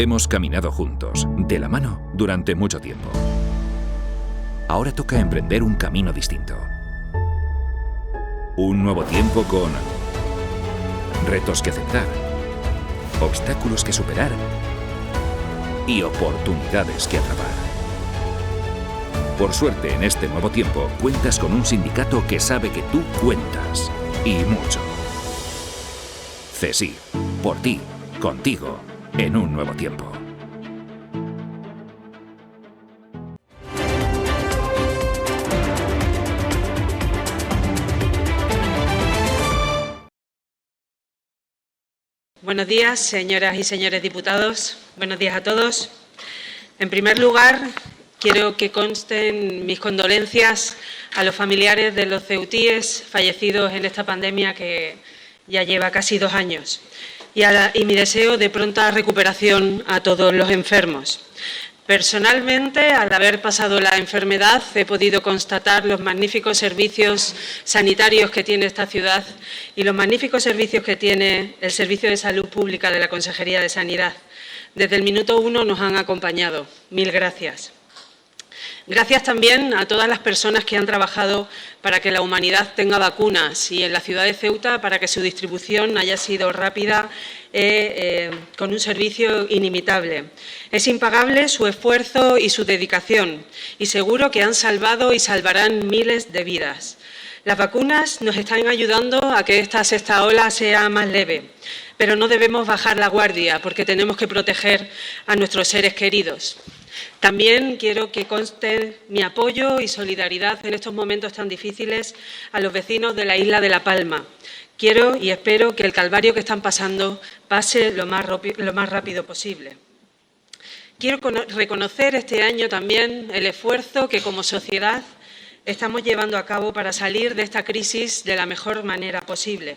Hemos caminado juntos, de la mano, durante mucho tiempo. Ahora toca emprender un camino distinto. Un nuevo tiempo con retos que aceptar, obstáculos que superar y oportunidades que atrapar. Por suerte, en este nuevo tiempo, cuentas con un sindicato que sabe que tú cuentas, y mucho. CESIF, por ti, contigo, en un nuevo tiempo. Buenos días, señoras y señores diputados. Buenos días a todos. En primer lugar, quiero que consten mis condolencias a los familiares de los ceutíes fallecidos en esta pandemia que ya lleva casi 2 años y mi deseo de pronta recuperación a todos los enfermos. Personalmente, al haber pasado la enfermedad, he podido constatar los magníficos servicios sanitarios que tiene esta ciudad y los magníficos servicios que tiene el Servicio de Salud Pública de la Consejería de Sanidad. Desde el minuto 1 nos han acompañado. Mil gracias. Gracias también a todas las personas que han trabajado para que la humanidad tenga vacunas y en la ciudad de Ceuta para que su distribución haya sido rápida con un servicio inimitable. Es impagable su esfuerzo y su dedicación y seguro que han salvado y salvarán miles de vidas. Las vacunas nos están ayudando a que esta sexta ola sea más leve, pero no debemos bajar la guardia porque tenemos que proteger a nuestros seres queridos. También quiero que conste mi apoyo y solidaridad en estos momentos tan difíciles a los vecinos de la isla de La Palma. Quiero y espero que el calvario que están pasando pase lo más rápido posible. Quiero reconocer este año también el esfuerzo que como sociedad estamos llevando a cabo para salir de esta crisis de la mejor manera posible.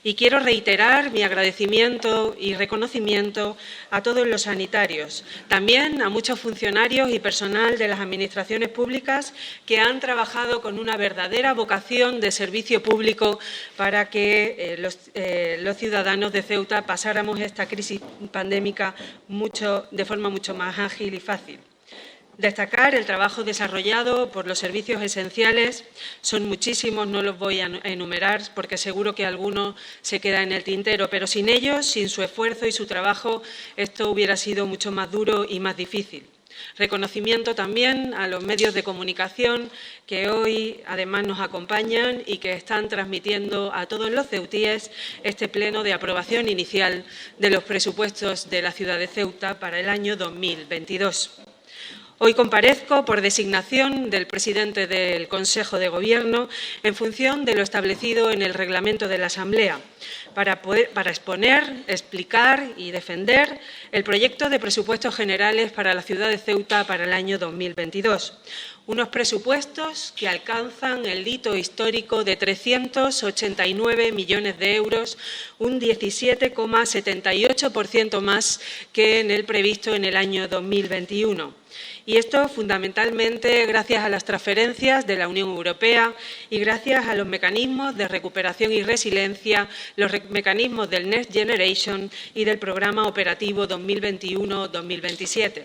Y quiero reiterar mi agradecimiento y reconocimiento a todos los sanitarios, también a muchos funcionarios y personal de las administraciones públicas que han trabajado con una verdadera vocación de servicio público para que los ciudadanos de Ceuta pasáramos esta crisis pandémica de forma mucho más ágil y fácil. Destacar el trabajo desarrollado por los servicios esenciales, son muchísimos, no los voy a enumerar porque seguro que alguno se queda en el tintero, pero sin ellos, sin su esfuerzo y su trabajo, esto hubiera sido mucho más duro y más difícil. Reconocimiento también a los medios de comunicación que hoy además nos acompañan y que están transmitiendo a todos los ceutíes este pleno de aprobación inicial de los presupuestos de la ciudad de Ceuta para el año 2022. Hoy comparezco por designación del presidente del Consejo de Gobierno en función de lo establecido en el reglamento de la Asamblea para exponer, explicar y defender el proyecto de presupuestos generales para la ciudad de Ceuta para el año 2022. Unos presupuestos que alcanzan el hito histórico de 389 millones de euros, un 17,78% más que en el previsto en el año 2021. Y esto fundamentalmente gracias a las transferencias de la Unión Europea y gracias a los mecanismos de recuperación y resiliencia, los mecanismos del Next Generation y del Programa Operativo 2021-2027.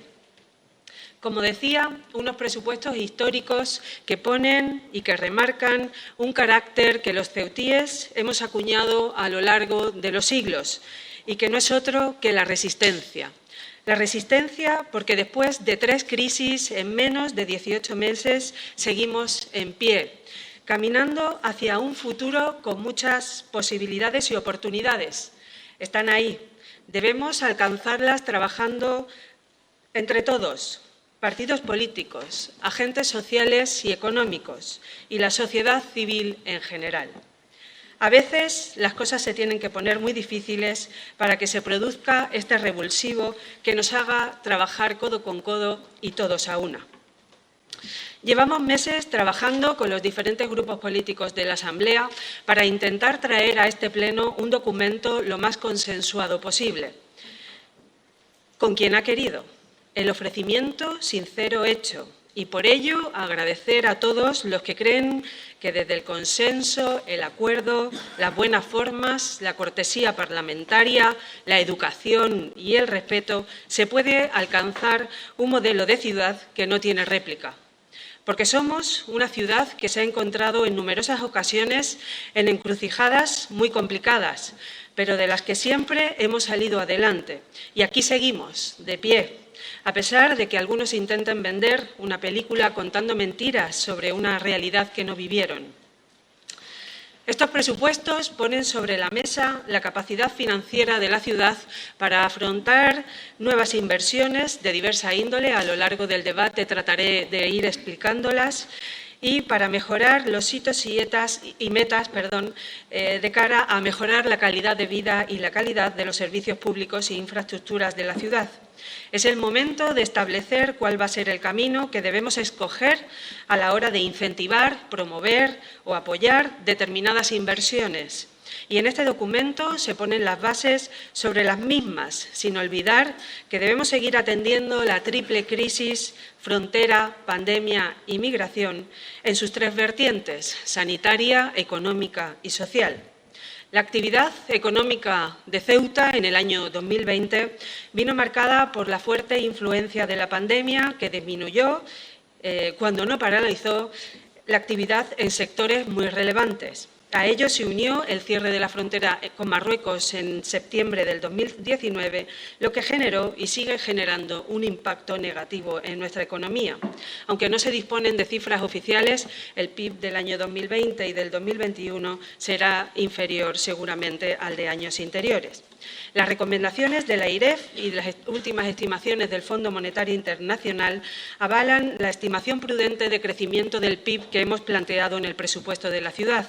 Como decía, unos presupuestos históricos que ponen y que remarcan un carácter que los ceutíes hemos acuñado a lo largo de los siglos y que no es otro que la resistencia. La resistencia porque después de 3 crisis en menos de 18 meses seguimos en pie, caminando hacia un futuro con muchas posibilidades y oportunidades. Están ahí. Debemos alcanzarlas trabajando entre todos, partidos políticos, agentes sociales y económicos y la sociedad civil en general. A veces las cosas se tienen que poner muy difíciles para que se produzca este revulsivo que nos haga trabajar codo con codo y todos a una. Llevamos meses trabajando con los diferentes grupos políticos de la Asamblea para intentar traer a este pleno un documento lo más consensuado posible. ¿Con quién ha querido? El ofrecimiento sincero hecho Y por ello, agradecer a todos los que creen que desde el consenso, el acuerdo, las buenas formas, la cortesía parlamentaria, la educación y el respeto, se puede alcanzar un modelo de ciudad que no tiene réplica. Porque somos una ciudad que se ha encontrado en numerosas ocasiones en encrucijadas muy complicadas, pero de las que siempre hemos salido adelante. Y aquí seguimos, de pie, a pesar de que algunos intenten vender una película contando mentiras sobre una realidad que no vivieron. Estos presupuestos ponen sobre la mesa la capacidad financiera de la ciudad para afrontar nuevas inversiones de diversa índole. A lo largo del debate trataré de ir explicándolas y para mejorar los hitos y metas de cara a mejorar la calidad de vida y la calidad de los servicios públicos e infraestructuras de la ciudad. Es el momento de establecer cuál va a ser el camino que debemos escoger a la hora de incentivar, promover o apoyar determinadas inversiones. Y en este documento se ponen las bases sobre las mismas, sin olvidar que debemos seguir atendiendo la triple crisis, frontera, pandemia y migración, en sus tres vertientes: sanitaria, económica y social. La actividad económica de Ceuta en el año 2020 vino marcada por la fuerte influencia de la pandemia, que disminuyó, cuando no paralizó, la actividad en sectores muy relevantes. A ello se unió el cierre de la frontera con Marruecos en septiembre del 2019, lo que generó y sigue generando un impacto negativo en nuestra economía. Aunque no se disponen de cifras oficiales, el PIB del año 2020 y del 2021 será inferior seguramente al de años anteriores. Las recomendaciones de la AIREF y las últimas estimaciones del Fondo Monetario Internacional avalan la estimación prudente de crecimiento del PIB que hemos planteado en el presupuesto de la ciudad.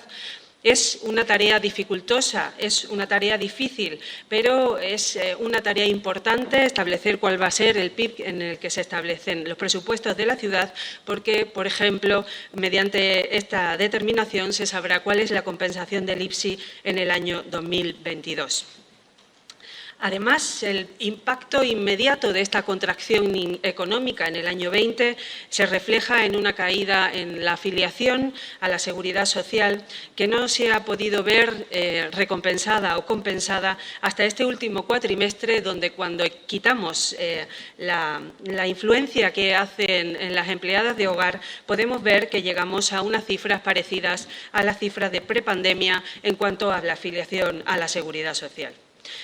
Es una tarea dificultosa, es una tarea difícil, pero es una tarea importante establecer cuál va a ser el PIB en el que se establecen los presupuestos de la ciudad, porque, por ejemplo, mediante esta determinación se sabrá cuál es la compensación del IPSI en el año 2022. Además, el impacto inmediato de esta contracción económica en el año 20 se refleja en una caída en la afiliación a la Seguridad Social que no se ha podido ver recompensada o compensada hasta este último cuatrimestre, donde cuando quitamos la influencia que hacen en las empleadas de hogar, podemos ver que llegamos a unas cifras parecidas a las cifras de prepandemia en cuanto a la afiliación a la Seguridad Social.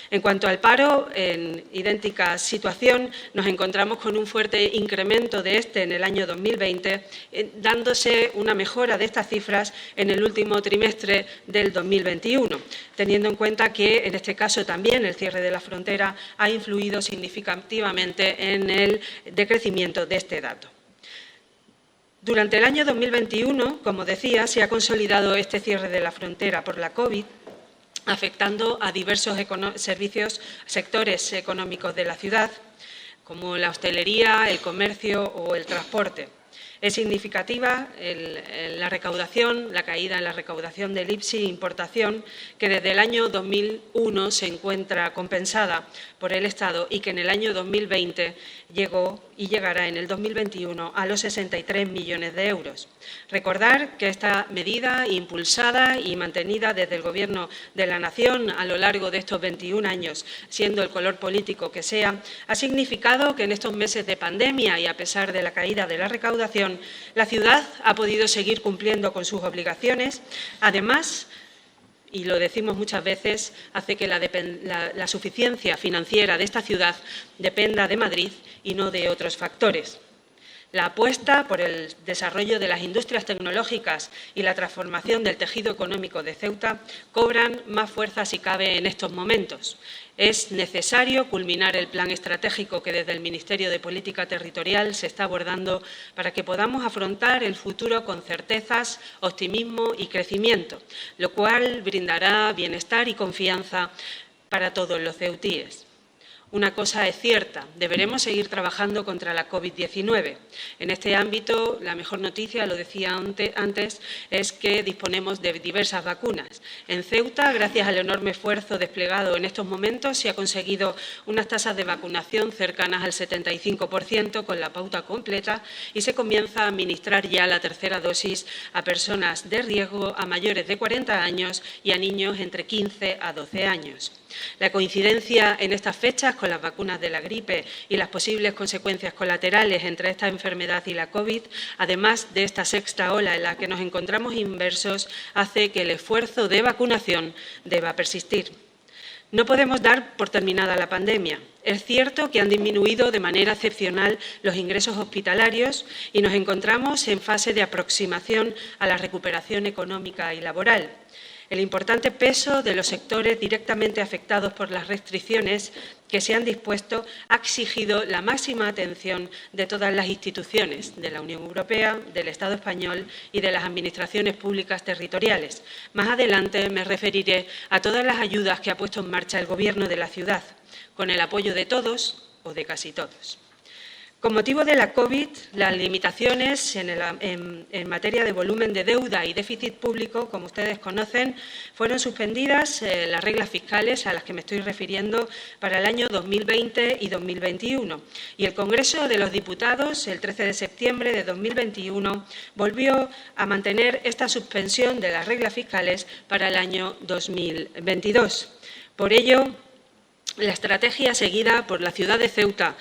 En cuanto al paro, en idéntica situación, nos encontramos con un fuerte incremento de este en el año 2020, dándose una mejora de estas cifras en el último trimestre del 2021, teniendo en cuenta que, en este caso también, el cierre de la frontera ha influido significativamente en el decrecimiento de este dato. Durante el año 2021, como decía, se ha consolidado este cierre de la frontera por la COVID, afectando a diversos sectores económicos de la ciudad, como la hostelería, el comercio o el transporte. Es significativa la recaudación, la caída en la recaudación del IPSI importación, que desde el año 2001 se encuentra compensada por el Estado y que en el año 2020 llegó y llegará en el 2021 a los 63 millones de euros. Recordar que esta medida, impulsada y mantenida desde el Gobierno de la Nación a lo largo de estos 21 años, siendo el color político que sea, ha significado que en estos meses de pandemia y a pesar de la caída de la recaudación, la ciudad ha podido seguir cumpliendo con sus obligaciones. Además, y lo decimos muchas veces, hace que la suficiencia financiera de esta ciudad dependa de Madrid y no de otros factores. La apuesta por el desarrollo de las industrias tecnológicas y la transformación del tejido económico de Ceuta cobran más fuerza si cabe en estos momentos. Es necesario culminar el plan estratégico que desde el Ministerio de Política Territorial se está abordando para que podamos afrontar el futuro con certezas, optimismo y crecimiento, lo cual brindará bienestar y confianza para todos los ceutíes. Una cosa es cierta, deberemos seguir trabajando contra la COVID-19. En este ámbito, la mejor noticia, lo decía antes, es que disponemos de diversas vacunas. En Ceuta, gracias al enorme esfuerzo desplegado en estos momentos, se ha conseguido unas tasas de vacunación cercanas al 75% con la pauta completa y se comienza a administrar ya la tercera dosis a personas de riesgo, a mayores de 40 años y a niños entre 15 a 12 años. La coincidencia en estas fechas con las vacunas de la gripe y las posibles consecuencias colaterales entre esta enfermedad y la COVID, además de esta sexta ola en la que nos encontramos inmersos, hace que el esfuerzo de vacunación deba persistir. No podemos dar por terminada la pandemia. Es cierto que han disminuido de manera excepcional los ingresos hospitalarios y nos encontramos en fase de aproximación a la recuperación económica y laboral. El importante peso de los sectores directamente afectados por las restricciones que se han dispuesto ha exigido la máxima atención de todas las instituciones, de la Unión Europea, del Estado español y de las administraciones públicas territoriales. Más adelante me referiré a todas las ayudas que ha puesto en marcha el Gobierno de la ciudad, con el apoyo de todos o de casi todos. Con motivo de la COVID, las limitaciones en materia de volumen de deuda y déficit público, como ustedes conocen, fueron suspendidas las reglas fiscales a las que me estoy refiriendo para el año 2020 y 2021. Y el Congreso de los Diputados, el 13 de septiembre de 2021, volvió a mantener esta suspensión de las reglas fiscales para el año 2022. Por ello, la estrategia seguida por la ciudad de Ceuta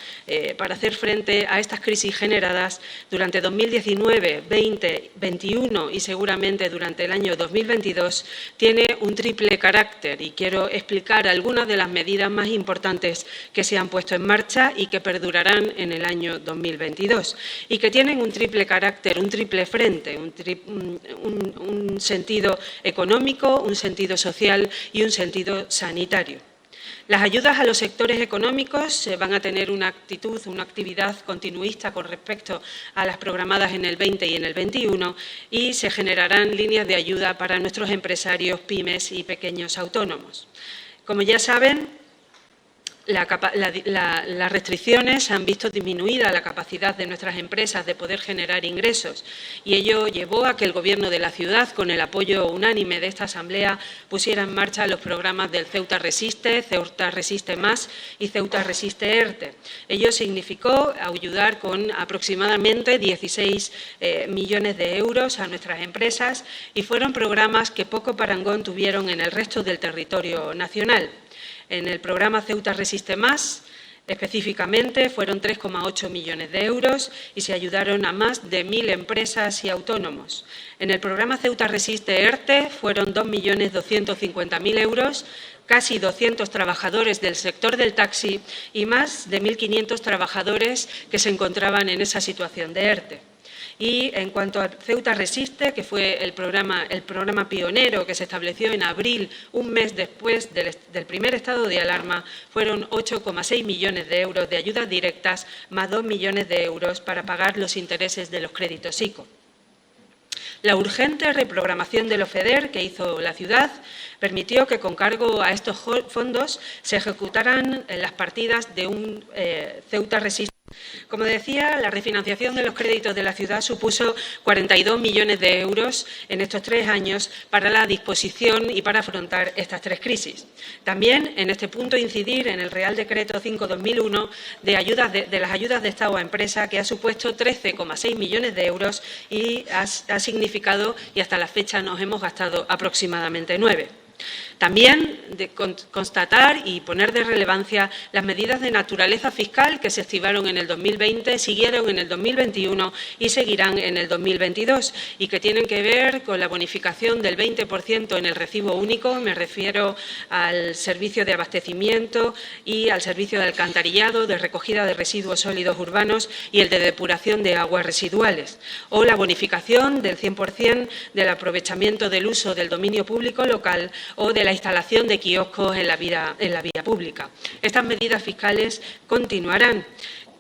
para hacer frente a estas crisis generadas durante 2019, 20, 21 y seguramente durante el año 2022 tiene un triple carácter y quiero explicar algunas de las medidas más importantes que se han puesto en marcha y que perdurarán en el año 2022 y que tienen un triple carácter, un triple frente, un sentido económico, un sentido social y un sentido sanitario. Las ayudas a los sectores económicos van a tener una actividad continuista con respecto a las programadas en el 20 y en el 21 y se generarán líneas de ayuda para nuestros empresarios, pymes y pequeños autónomos. Como ya saben, las restricciones han visto disminuida la capacidad de nuestras empresas de poder generar ingresos y ello llevó a que el Gobierno de la ciudad, con el apoyo unánime de esta Asamblea, pusiera en marcha los programas del Ceuta Resiste, Ceuta Resiste Más y Ceuta Resiste ERTE. Ello significó ayudar con aproximadamente 16 millones de euros a nuestras empresas y fueron programas que poco parangón tuvieron en el resto del territorio nacional. En el programa Ceuta Resiste Más, específicamente, fueron 3,8 millones de euros y se ayudaron a más de 1.000 empresas y autónomos. En el programa Ceuta Resiste ERTE fueron 2.250.000 euros, casi 200 trabajadores del sector del taxi y más de 1.500 trabajadores que se encontraban en esa situación de ERTE. Y en cuanto a Ceuta Resiste, que fue el programa pionero que se estableció en abril, un mes después del primer estado de alarma, fueron 8,6 millones de euros de ayudas directas, más 2 millones de euros para pagar los intereses de los créditos ICO. La urgente reprogramación de los FEDER que hizo la ciudad permitió que con cargo a estos fondos se ejecutaran las partidas de un Ceuta Resiste. Como decía, la refinanciación de los créditos de la ciudad supuso 42 millones de euros en estos 3 años para la disposición y para afrontar estas 3 crisis. También, en este punto, incidir en el Real Decreto 5/2001 de las ayudas de Estado a empresa, que ha supuesto 13,6 millones de euros y ha significado, y hasta la fecha nos hemos gastado aproximadamente 9. También de constatar y poner de relevancia las medidas de naturaleza fiscal que se activaron en el 2020, siguieron en el 2021 y seguirán en el 2022 y que tienen que ver con la bonificación del 20% en el recibo único. Me refiero al servicio de abastecimiento y al servicio de alcantarillado, de recogida de residuos sólidos urbanos y el de depuración de aguas residuales, o la bonificación del 100% del aprovechamiento del uso del dominio público local o de la instalación de kioscos en la vía pública. Estas medidas fiscales continuarán.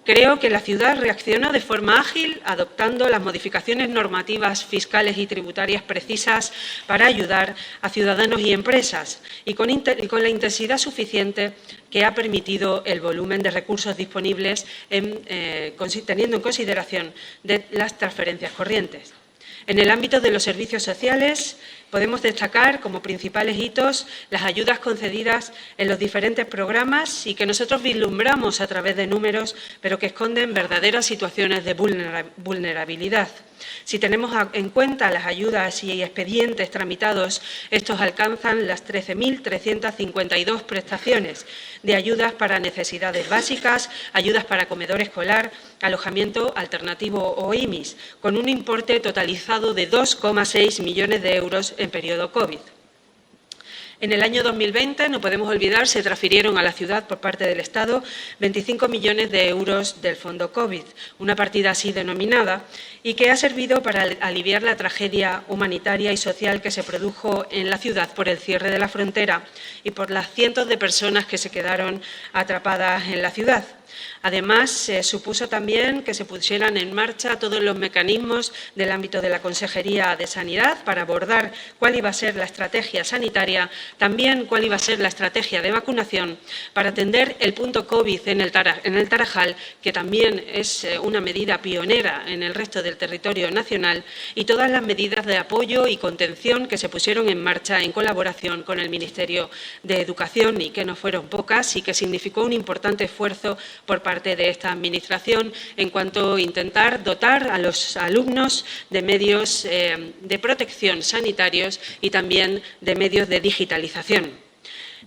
Creo que la ciudad reaccionó de forma ágil, adoptando las modificaciones normativas fiscales y tributarias precisas para ayudar a ciudadanos y empresas y con la intensidad suficiente que ha permitido el volumen de recursos disponibles teniendo en consideración las transferencias corrientes. En el ámbito de los servicios sociales, podemos destacar como principales hitos las ayudas concedidas en los diferentes programas y que nosotros vislumbramos a través de números, pero que esconden verdaderas situaciones de vulnerabilidad. Si tenemos en cuenta las ayudas y expedientes tramitados, estos alcanzan las 13.352 prestaciones de ayudas para necesidades básicas, ayudas para comedor escolar, alojamiento alternativo o IMIS, con un importe totalizado de 2,6 millones de euros en periodo COVID. En el año 2020, no podemos olvidar, se transfirieron a la ciudad por parte del Estado 25 millones de euros del Fondo COVID, una partida así denominada, y que ha servido para aliviar la tragedia humanitaria y social que se produjo en la ciudad por el cierre de la frontera y por las cientos de personas que se quedaron atrapadas en la ciudad. Además, supuso también que se pusieran en marcha todos los mecanismos del ámbito de la Consejería de Sanidad para abordar cuál iba a ser la estrategia sanitaria, también cuál iba a ser la estrategia de vacunación para atender el punto COVID en el Tarajal, que también es una medida pionera en el resto del territorio nacional, y todas las medidas de apoyo y contención que se pusieron en marcha en colaboración con el Ministerio de Educación y que no fueron pocas y que significó un importante esfuerzo por parte de esta Administración en cuanto a intentar dotar a los alumnos de medios de protección sanitarios y también de medios de digitalización.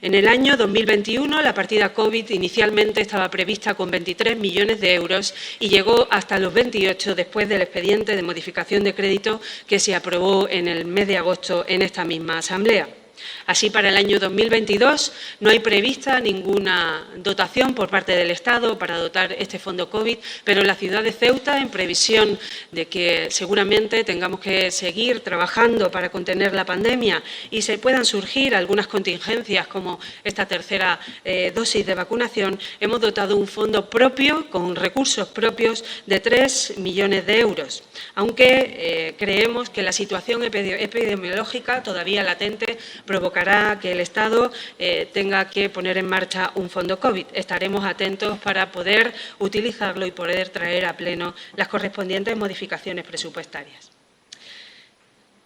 En el año 2021, la partida COVID inicialmente estaba prevista con 23 millones de euros y llegó hasta los 28 después del expediente de modificación de crédito que se aprobó en el mes de agosto en esta misma Asamblea. Así, para el año 2022 no hay prevista ninguna dotación por parte del Estado para dotar este fondo COVID, pero la ciudad de Ceuta, en previsión de que seguramente tengamos que seguir trabajando para contener la pandemia y se puedan surgir algunas contingencias como esta tercera dosis de vacunación, hemos dotado un fondo propio con recursos propios de 3 millones de euros, aunque creemos que la situación epidemiológica todavía latente provocará que el Estado tenga que poner en marcha un fondo COVID. Estaremos atentos para poder utilizarlo y poder traer a pleno las correspondientes modificaciones presupuestarias.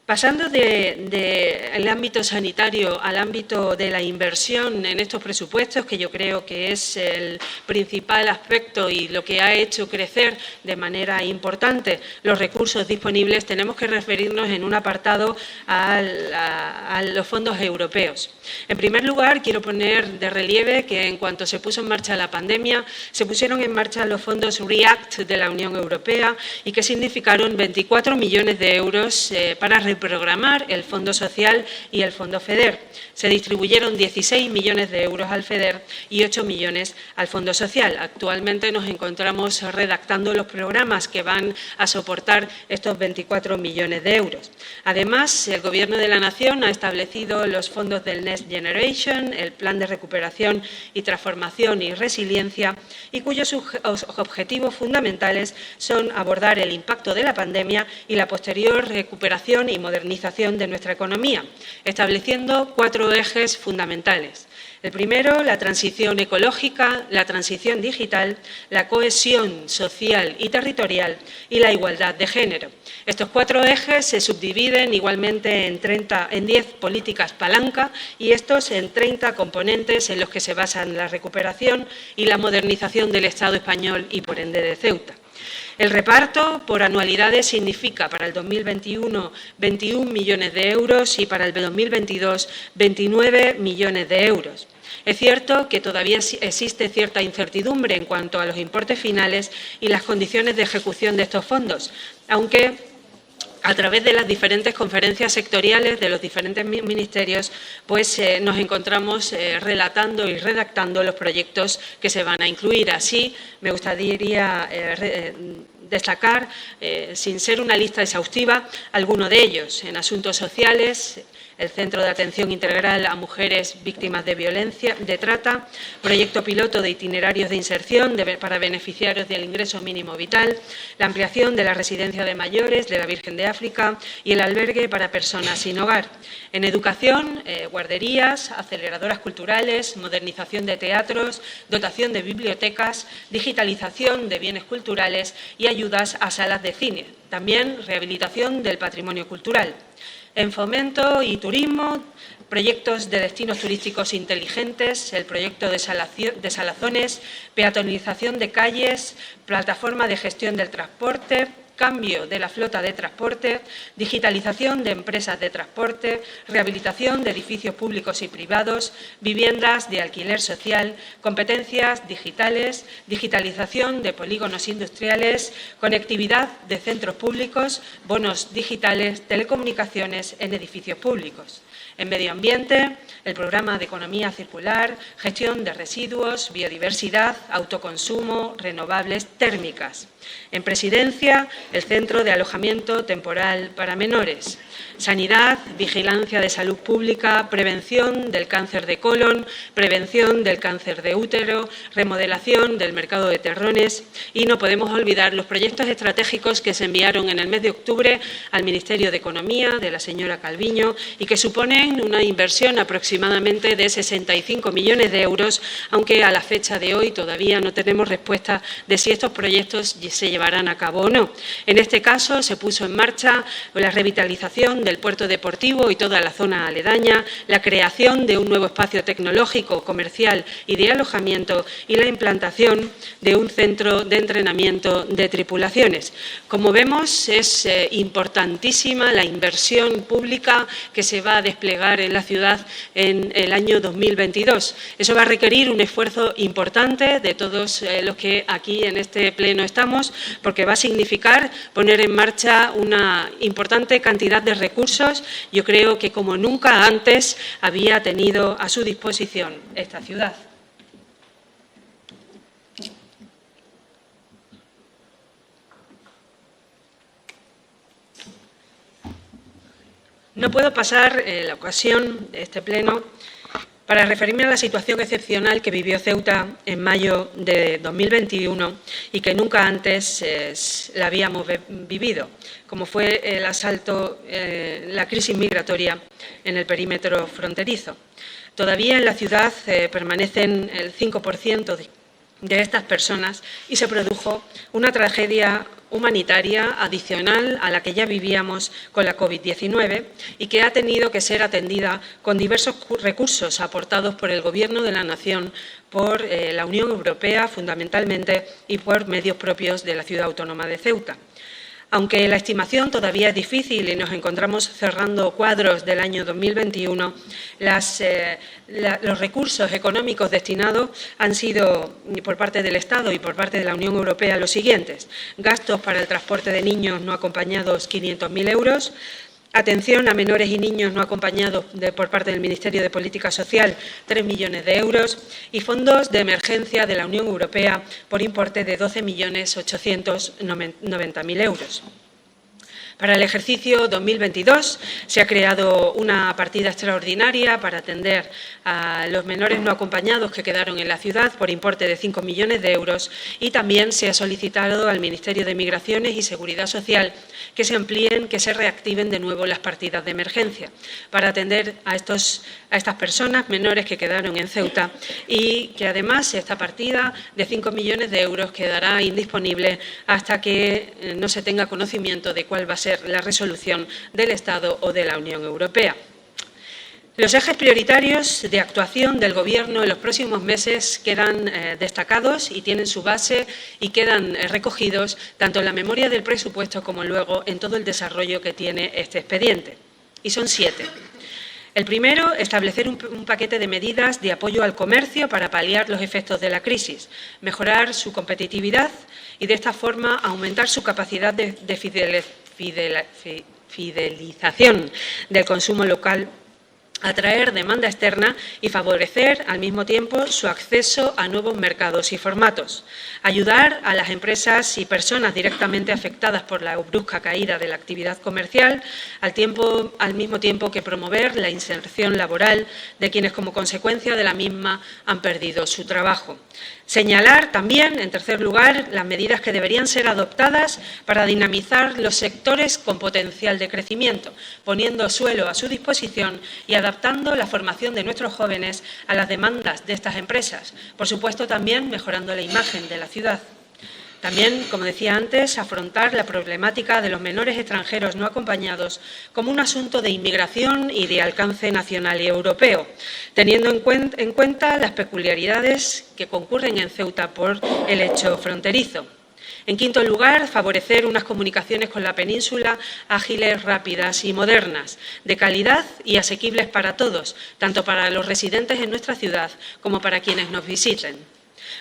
Pasando del ámbito sanitario al ámbito de la inversión en estos presupuestos, que yo creo que es el principal aspecto y lo que ha hecho crecer de manera importante los recursos disponibles, tenemos que referirnos en un apartado a los fondos europeos. En primer lugar, quiero poner de relieve que en cuanto se puso en marcha la pandemia, se pusieron en marcha los fondos REACT de la Unión Europea y que significaron 24 millones de euros para reprogramar el Fondo Social y el Fondo FEDER. Se distribuyeron 16 millones de euros al FEDER y 8 millones al Fondo Social. Actualmente nos encontramos redactando los programas que van a soportar estos 24 millones de euros. Además, el Gobierno de la Nación ha establecido los fondos del Next Generation, el Plan de Recuperación y Transformación y Resiliencia, y cuyos objetivos fundamentales son abordar el impacto de la pandemia y la posterior recuperación y modernización de nuestra economía, estableciendo 4 ejes fundamentales. El primero, la transición ecológica, la transición digital, la cohesión social y territorial y la igualdad de género. Estos 4 ejes se subdividen igualmente en 10 políticas palanca y estos en 30 componentes en los que se basan la recuperación y la modernización del Estado español y, por ende, de Ceuta. El reparto por anualidades significa para el 2021 21 millones de euros y para el 2022 29 millones de euros. Es cierto que todavía existe cierta incertidumbre en cuanto a los importes finales y las condiciones de ejecución de estos fondos, aunque a través de las diferentes conferencias sectoriales de los diferentes ministerios, pues nos encontramos relatando y redactando los proyectos que se van a incluir. Así, me gustaría destacar, sin ser una lista exhaustiva, alguno de ellos. En asuntos sociales, el Centro de Atención Integral a Mujeres Víctimas de Violencia, de Trata, proyecto piloto de itinerarios de inserción para beneficiarios del ingreso mínimo vital, la ampliación de la residencia de mayores de la Virgen de África y el albergue para personas sin hogar. En educación, guarderías, aceleradoras culturales, modernización de teatros, dotación de bibliotecas, digitalización de bienes culturales y ayudas a salas de cine. También rehabilitación del patrimonio cultural. En fomento y turismo, proyectos de destinos turísticos inteligentes, el proyecto de salazones, peatonalización de calles, plataforma de gestión del transporte, cambio de la flota de transporte, digitalización de empresas de transporte, rehabilitación de edificios públicos y privados, viviendas de alquiler social, competencias digitales, digitalización de polígonos industriales, conectividad de centros públicos, bonos digitales, telecomunicaciones en edificios públicos. En medio ambiente, el programa de economía circular, gestión de residuos, biodiversidad, autoconsumo, renovables, térmicas. En presidencia, el Centro de Alojamiento Temporal para Menores. Sanidad, vigilancia de salud pública, prevención del cáncer de colon, prevención del cáncer de útero, remodelación del mercado de terrones y no podemos olvidar los proyectos estratégicos que se enviaron en el mes de octubre al Ministerio de Economía de la señora Calviño y que suponen una inversión aproximadamente de 65 millones de euros, aunque a la fecha de hoy todavía no tenemos respuesta de si estos proyectos se llevarán a cabo o no. En este caso se puso en marcha la revitalización del puerto deportivo y toda la zona aledaña, la creación de un nuevo espacio tecnológico, comercial y de alojamiento y la implantación de un centro de entrenamiento de tripulaciones. Como vemos, es importantísima la inversión pública que se va a desplegar en la ciudad en el año 2022. Eso va a requerir un esfuerzo importante de todos los que aquí en este pleno estamos, porque va a significar poner en marcha una importante cantidad de recursos, yo creo que como nunca antes había tenido a su disposición esta ciudad. No puedo pasar la ocasión de este pleno para referirme a la situación excepcional que vivió Ceuta en mayo de 2021 y que nunca antes la habíamos vivido, como fue el asalto, la crisis migratoria en el perímetro fronterizo. Todavía en la ciudad permanecen el 5% de estas personas y se produjo una tragedia humanitaria adicional a la que ya vivíamos con la COVID-19 y que ha tenido que ser atendida con diversos recursos aportados por el Gobierno de la Nación, por la Unión Europea fundamentalmente y por medios propios de la Ciudad Autónoma de Ceuta. Aunque la estimación todavía es difícil y nos encontramos cerrando cuadros del año 2021, los recursos económicos destinados han sido, por parte del Estado y por parte de la Unión Europea, los siguientes: gastos para el transporte de niños no acompañados, 500.000 euros, atención a menores y niños no acompañados por parte del Ministerio de Política Social, 3 millones de euros y fondos de emergencia de la Unión Europea por importe de 12.890.000 euros. Para el ejercicio 2022 se ha creado una partida extraordinaria para atender a los menores no acompañados que quedaron en la ciudad por importe de 5 millones de euros y también se ha solicitado al Ministerio de Migraciones y Seguridad Social que se amplíen, que se reactiven de nuevo las partidas de emergencia para atender a estas personas menores que quedaron en Ceuta y que además esta partida de 5 millones de euros quedará indisponible hasta que no se tenga conocimiento de cuál va a ser la resolución del Estado o de la Unión Europea. Los ejes prioritarios de actuación del Gobierno en los próximos meses quedan destacados y tienen su base y quedan recogidos tanto en la memoria del presupuesto como luego en todo el desarrollo que tiene este expediente. Y son 7. El primero, establecer un paquete de medidas de apoyo al comercio para paliar los efectos de la crisis, mejorar su competitividad y de esta forma aumentar su capacidad de fidelización del consumo local atraer demanda externa y favorecer al mismo tiempo su acceso a nuevos mercados y formatos, ayudar a las empresas y personas directamente afectadas por la brusca caída de la actividad comercial, al mismo tiempo que promover la inserción laboral de quienes como consecuencia de la misma han perdido su trabajo. Señalar también, en tercer lugar, las medidas que deberían ser adoptadas para dinamizar los sectores con potencial de crecimiento, poniendo suelo a su disposición y adaptando la formación de nuestros jóvenes a las demandas de estas empresas. Por supuesto, también mejorando la imagen de la ciudad. También, como decía antes, afrontar la problemática de los menores extranjeros no acompañados como un asunto de inmigración y de alcance nacional y europeo, teniendo en cuenta las peculiaridades que concurren en Ceuta por el hecho fronterizo. En quinto lugar, favorecer unas comunicaciones con la península ágiles, rápidas y modernas, de calidad y asequibles para todos, tanto para los residentes en nuestra ciudad como para quienes nos visiten.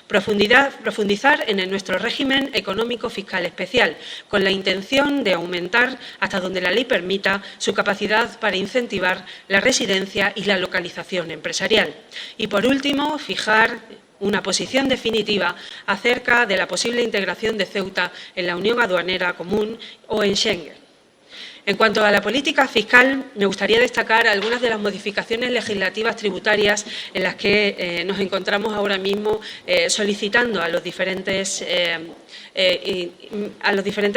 Profundizar en nuestro régimen económico fiscal especial, con la intención de aumentar, hasta donde la ley permita, su capacidad para incentivar la residencia y la localización empresarial. Y, por último, fijar una posición definitiva acerca de la posible integración de Ceuta en la Unión Aduanera Común o en Schengen. En cuanto a la política fiscal, me gustaría destacar algunas de las modificaciones legislativas tributarias en las que nos encontramos ahora mismo solicitando a los diferentes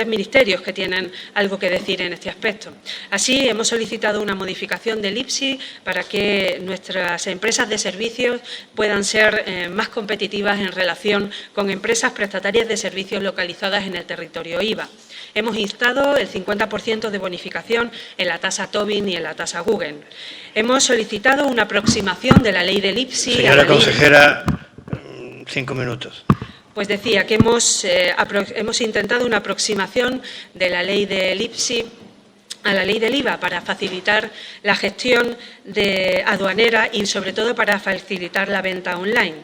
ministerios que tienen algo que decir en este aspecto. Así, hemos solicitado una modificación del IPSI para que nuestras empresas de servicios puedan ser más competitivas en relación con empresas prestatarias de servicios localizadas en el territorio IVA. Hemos instado el 50% de bonificación en la tasa Tobin y en la tasa Guggen. Hemos solicitado una aproximación de la ley del IPSI. Señora consejera, 5 minutos. Pues decía que hemos intentado una aproximación de la ley del IPSI a la ley del IVA para facilitar la gestión aduanera y, sobre todo, para facilitar la venta online.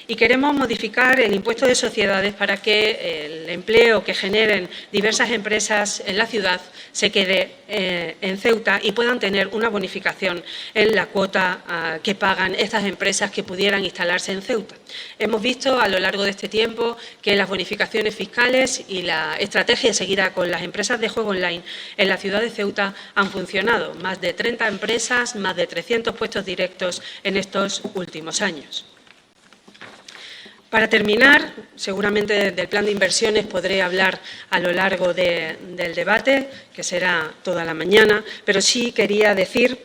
Y queremos modificar el impuesto de sociedades para que el empleo que generen diversas empresas en la ciudad se quede en Ceuta y puedan tener una bonificación en la cuota que pagan estas empresas que pudieran instalarse en Ceuta. Hemos visto a lo largo de este tiempo que las bonificaciones fiscales y la estrategia seguida con las empresas de juego online en la ciudad de Ceuta han funcionado. Más de 30 empresas, más de 300 puestos directos en estos últimos años. Para terminar, seguramente del plan de inversiones podré hablar a lo largo del debate, que será toda la mañana, pero sí quería decir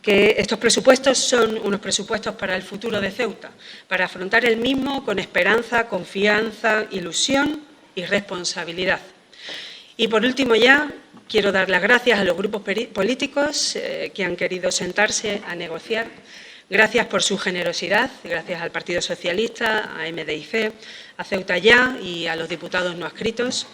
que estos presupuestos son unos presupuestos para el futuro de Ceuta, para afrontar el mismo con esperanza, confianza, ilusión y responsabilidad. Y por último ya, quiero dar las gracias a los grupos políticos que han querido sentarse a negociar. Gracias por su generosidad, gracias al Partido Socialista, a MDIC, a Ceuta Ya y a los diputados no adscritos.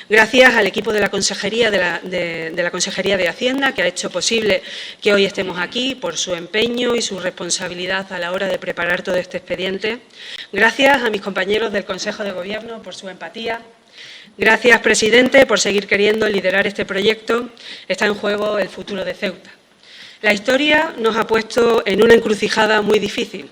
Gracias al equipo de la Consejería de la Consejería de Hacienda, que ha hecho posible que hoy estemos aquí, por su empeño y su responsabilidad a la hora de preparar todo este expediente. Gracias a mis compañeros del Consejo de Gobierno por su empatía. Gracias, presidente, por seguir queriendo liderar este proyecto. Está en juego el futuro de Ceuta. La historia nos ha puesto en una encrucijada muy difícil.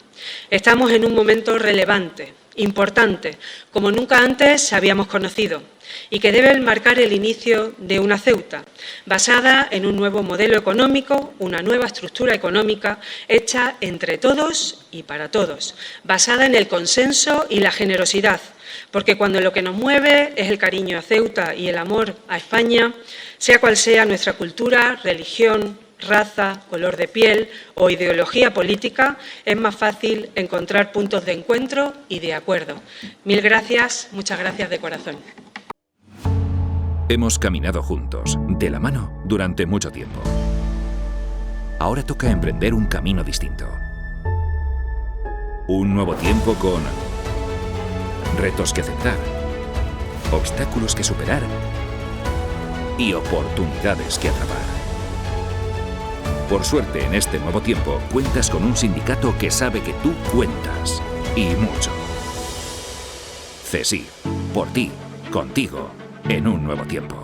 Estamos en un momento relevante, importante, como nunca antes habíamos conocido, y que debe marcar el inicio de una Ceuta, basada en un nuevo modelo económico, una nueva estructura económica, hecha entre todos y para todos, basada en el consenso y la generosidad, porque cuando lo que nos mueve es el cariño a Ceuta y el amor a España, sea cual sea nuestra cultura, religión, raza, color de piel o ideología política, es más fácil encontrar puntos de encuentro y de acuerdo. Mil gracias, muchas gracias de corazón. Hemos caminado juntos, de la mano, durante mucho tiempo. Ahora toca emprender un camino distinto. Un nuevo tiempo con retos que aceptar, obstáculos que superar y oportunidades que atrapar. Por suerte, en este nuevo tiempo, cuentas con un sindicato que sabe que tú cuentas, y mucho. CESIF, por ti, contigo, en un nuevo tiempo.